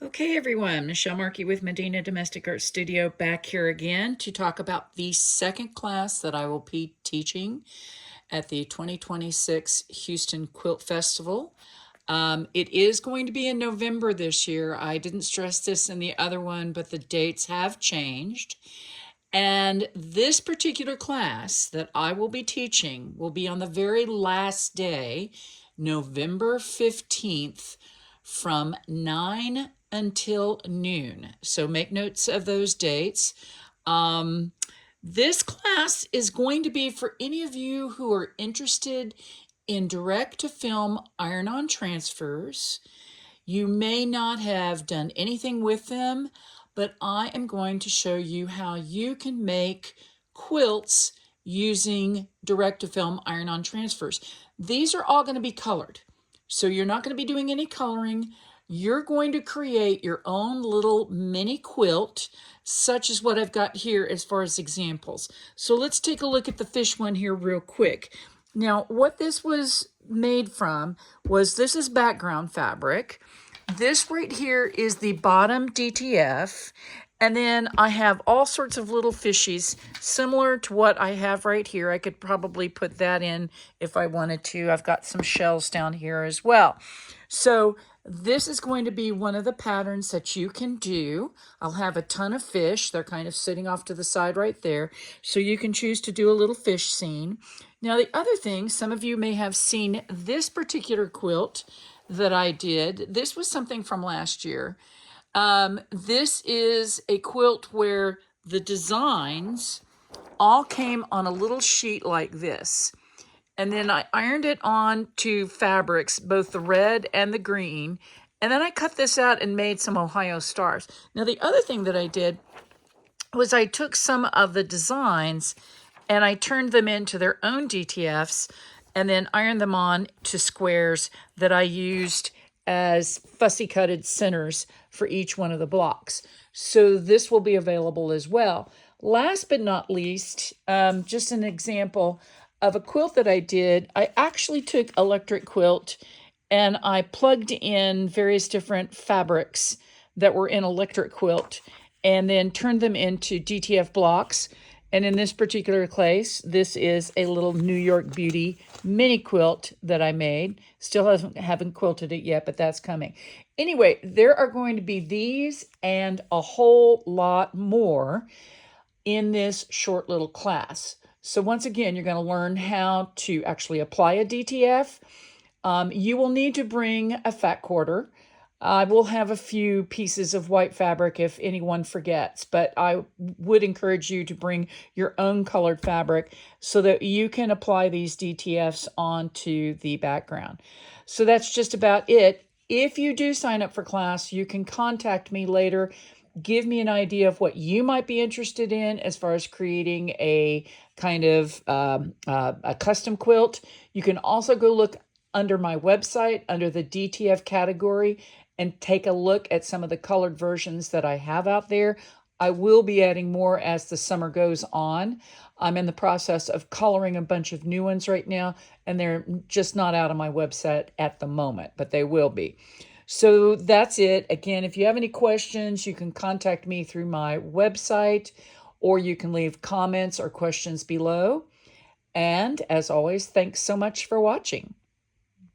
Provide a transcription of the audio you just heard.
Okay, everyone, Michele Markey with Medina Domestic Art Studio back here again to talk about the second class that I will be teaching at the 2026 Houston Quilt Festival. It is going to be in November this year. I didn't stress this in the other one, but the dates have changed. And this particular class that I will be teaching will be on the very last day, November 15th, from 9 until noon. So make notes of those dates. This class is going to be for any of you who are interested in direct-to-film iron-on transfers. You may not have done anything with them, but I am going to show you how you can make quilts using direct-to-film iron-on transfers. These are all going to be colored, so you're not going to be doing any coloring. You're going to create your own little mini quilt, such as what I've got here as far as examples. So let's take a look at the fish one here real quick. Now, what this was made from was, this is background fabric. This right here is the bottom DTF. And then I have all sorts of little fishies similar to what I have right here. I could probably put that in if I wanted to. I've got some shells down here as well. So this is going to be one of the patterns that you can do. I'll have a ton of fish. They're kind of sitting off to the side right there. So you can choose to do a little fish scene. Now, the other thing, some of you may have seen this particular quilt that I did. This was something from last year. This is a quilt where the designs all came on a little sheet like this. And then I ironed it on to fabrics, both the red and the green. And then I cut this out and made some Ohio stars. Now, the other thing that I did was I took some of the designs and I turned them into their own DTFs and then ironed them on to squares that I used as fussy cutted centers for each one of the blocks. So this will be available as well. Last but not least, just an example of a quilt that I did. I actually took electric quilt and I plugged in various different fabrics that were in electric quilt and then turned them into DTF blocks. And in this particular case, this is a little New York Beauty mini quilt that I made. Still haven't quilted it yet, but that's coming. Anyway, there are going to be these and a whole lot more in this short little class. So once again, you're going to learn how to actually apply a DTF. You will need to bring a fat quarter. I will have a few pieces of white fabric if anyone forgets, but I would encourage you to bring your own colored fabric so that you can apply these DTFs onto the background. So that's just about it. If you do sign up for class, you can contact me later. Give me an idea of what you might be interested in as far as creating a kind of a custom quilt. You can also go look under my website, under the DTF category, and take a look at some of the colored versions that I have out there. I will be adding more as the summer goes on. I'm in the process of coloring a bunch of new ones right now, and they're just not out on my website at the moment, but they will be. So that's it. Again, if you have any questions, you can contact me through my website, or you can leave comments or questions below. And as always, thanks so much for watching.